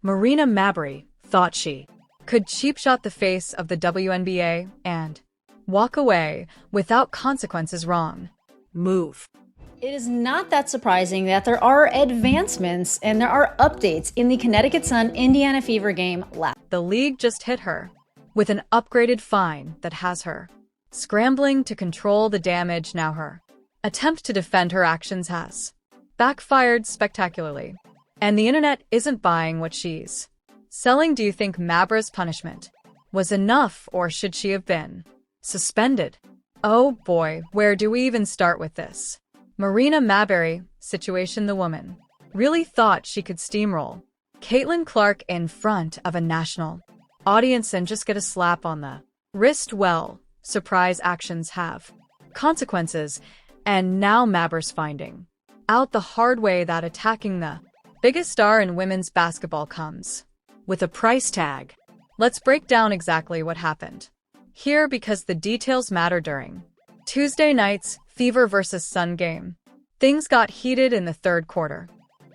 Marina Mabrey thought she could cheap shot the face of the WNBA and walk away without consequences. Wrong move. It is not that surprising that there are advancements and there are updates in the Connecticut Sun-Indiana Fever game last. The league just hit her with an upgraded fine that has her scrambling to control the damage. Now her attempt to defend her actions has backfired spectacularly, and the internet isn't buying what she's selling. Do you think Mabrey's punishment was enough, or should she have been suspended? Oh boy, where do we even start with this Marina Mabrey situation? The woman really thought she could steamroll Caitlin Clark in front of a national audience and just get a slap on the wrist. Well, surprise actions have consequences, and now Mabrey's finding out the hard way that attacking the biggest star in women's basketball comes with a price tag. Let's break down exactly what happened here, because the details matter. During Tuesday night's Fever vs. Sun game, things got heated in the third quarter.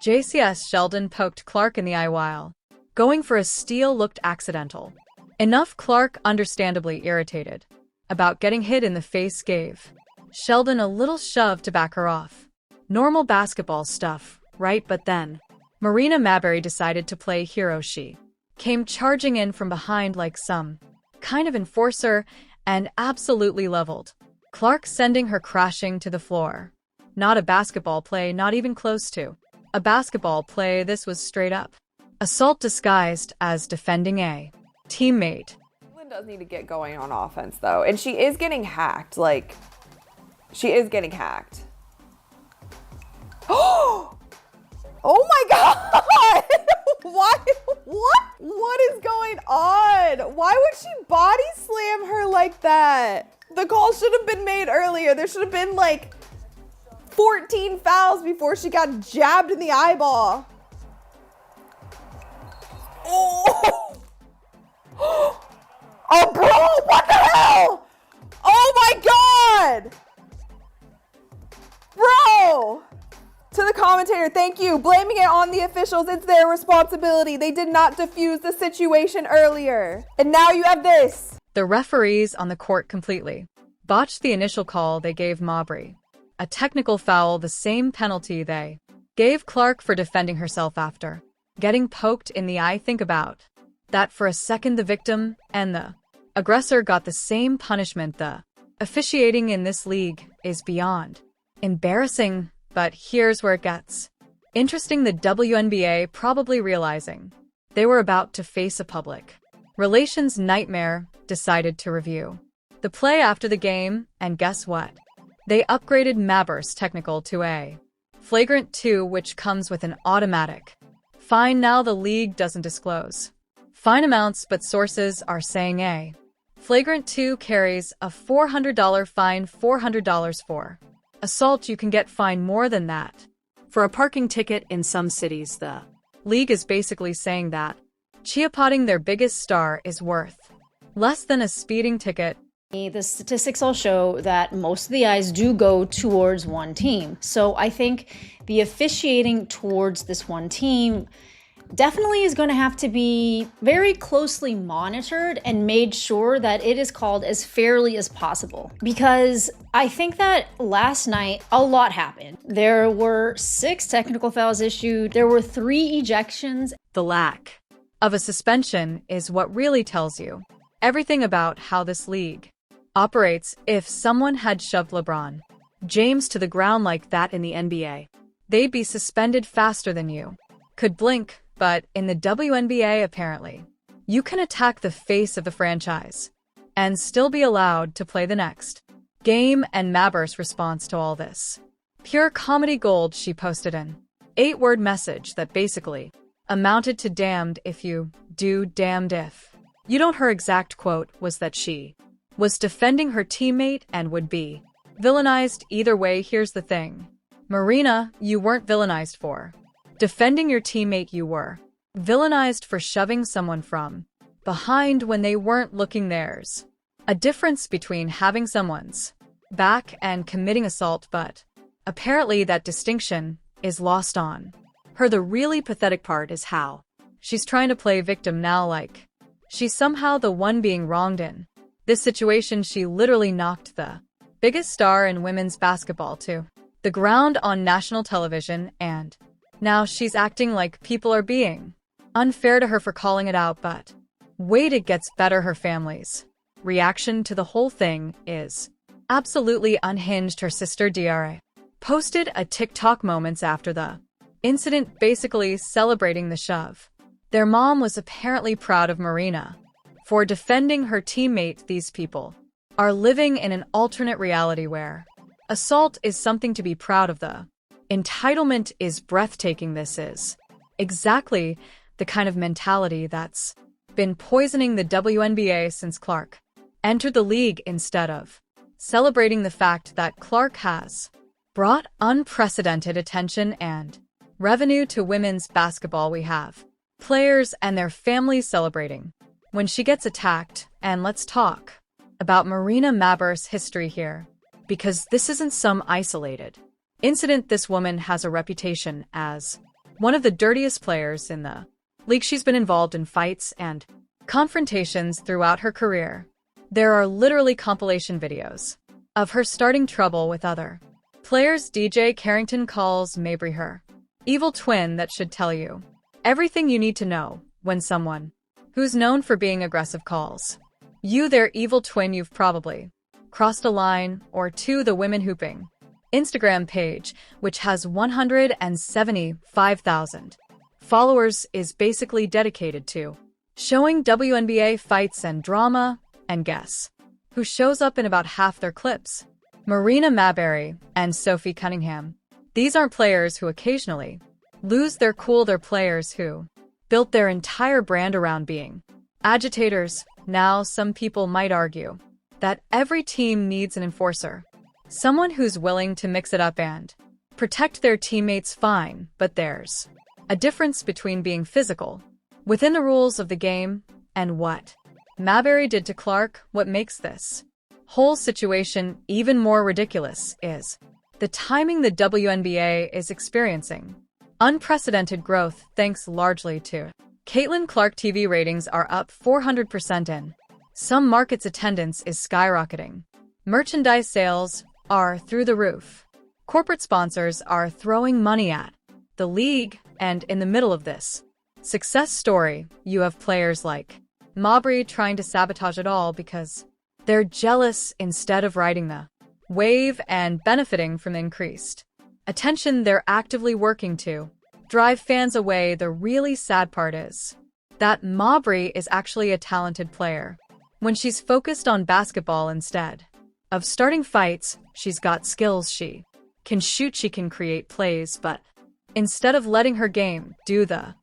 JCS Sheldon poked Clark in the eye while going for a steal looked accidental enough. Clark, understandably irritated about getting hit in the face, gave Sheldon a little shove to back her off. Normal basketball stuff, right? But then Marina Mabrey decided to play hero. She came charging in from behind like some kind of enforcer and absolutely leveled Clark, sending her crashing to the floor. Not a basketball play, not even close to a basketball play. This was straight up assault disguised as defending a teammate. Caitlin does need to get going on offense, though, and she is getting hacked. Like, she is getting hacked. Oh my God! Why? What is going on? Why would she body slam her like that? The call should have been made earlier. There should have been like 14 fouls before she got jabbed in the eyeball. Oh, oh bro, what the hell? Oh my God! Bro! To the commentator, thank you. Blaming it on the officials, it's their responsibility. They did not defuse the situation earlier. And now you have this. The referees on the court completely botched the initial call they gave Mabrey. A technical foul, the same penalty they gave Clark for defending herself after getting poked in the eye. Think about that for a second. The victim and the aggressor got the same punishment. The officiating in this league is beyond embarrassing. But here's where it gets interesting. The WNBA, probably realizing they were about to face a public relations nightmare, decided to review the play after the game, and guess what? They upgraded Mabrey's technical to a flagrant 2, which comes with an automatic fine. Now the league doesn't disclose fine amounts, but sources are saying a flagrant 2 carries a $400 fine. $400 for assault. You can get fined more than that for a parking ticket in some cities. The league is basically saying that cheapotting their biggest star is worth less than a speeding ticket. The statistics all show that most of the eyes do go towards one team. So I think the officiating towards this one team definitely is going to have to be very closely monitored and made sure that it is called as fairly as possible. Because I think that last night, a lot happened. There were 6 technical fouls issued. There were 3 ejections. The lack of a suspension is what really tells you everything about how this league operates. If someone had shoved LeBron James to the ground like that in the NBA, they'd be suspended faster than you could blink. But in the WNBA, apparently, you can attack the face of the franchise and still be allowed to play the next game. And Mabrey's response to all this, pure comedy gold. She posted an 8-word message that basically amounted to damned if you do, damned if you don't. Her exact quote was that she was defending her teammate and would be villainized either way. Here's the thing, Marina, you weren't villainized for defending your teammate. You were villainized for shoving someone from behind when they weren't looking. There's a difference between having someone's back and committing assault, but apparently that distinction is lost on her. The really pathetic part is how She's trying to play victim now, like she's somehow the one being wronged in this situation. She literally knocked the biggest star in women's basketball to the ground on national television, and now she's acting like people are being unfair to her for calling it out. But wait, it gets better. Her family's reaction to the whole thing is absolutely unhinged. Her sister Dra posted a TikTok moments after the incident, basically celebrating the shove. Their mom was apparently proud of Marina for defending her teammate. These people are living in an alternate reality where assault is something to be proud of. The entitlement is breathtaking. This is exactly the kind of mentality that's been poisoning the WNBA since Clark entered the league. Instead of celebrating the fact that Clark has brought unprecedented attention and revenue to women's basketball, we have players and their families celebrating when she gets attacked. And let's talk about Marina Mabrey's history here, because this isn't some isolated incident. This woman has a reputation as one of the dirtiest players in the league. She's been involved in fights and confrontations throughout her career. There are literally compilation videos of her starting trouble with other players. DJ Carrington calls Mabrey her evil twin. That should tell you everything you need to know when someone who's known for being aggressive calls you their evil twin. You've probably crossed a line or two. The Women Hooping Instagram page, which has 175,000 followers, is basically dedicated to showing WNBA fights and drama, and guess who shows up in about half their clips? Marina Mabrey and Sophie Cunningham. These aren't players who occasionally lose their cool. They're players who built their entire brand around being agitators. Now, some people might argue that every team needs an enforcer, someone who's willing to mix it up and protect their teammates. Fine, but there's a difference between being physical within the rules of the game and what Mabrey did to Clark. What makes this whole situation even more ridiculous is the timing. The WNBA is experiencing unprecedented growth thanks largely to Caitlin Clark. TV ratings are up 400% in some markets. Attendance is skyrocketing. Merchandise sales are through the roof. Corporate sponsors are throwing money at the league, and in the middle of this success story, you have players like Mabrey trying to sabotage it all because they're jealous instead of riding the wave and benefiting from increased attention. They're actively working to drive fans away. The really sad part is that Mabrey is actually a talented player. When she's focused on basketball instead of starting fights, she's got skills. She can shoot, she can create plays, but instead of letting her game do the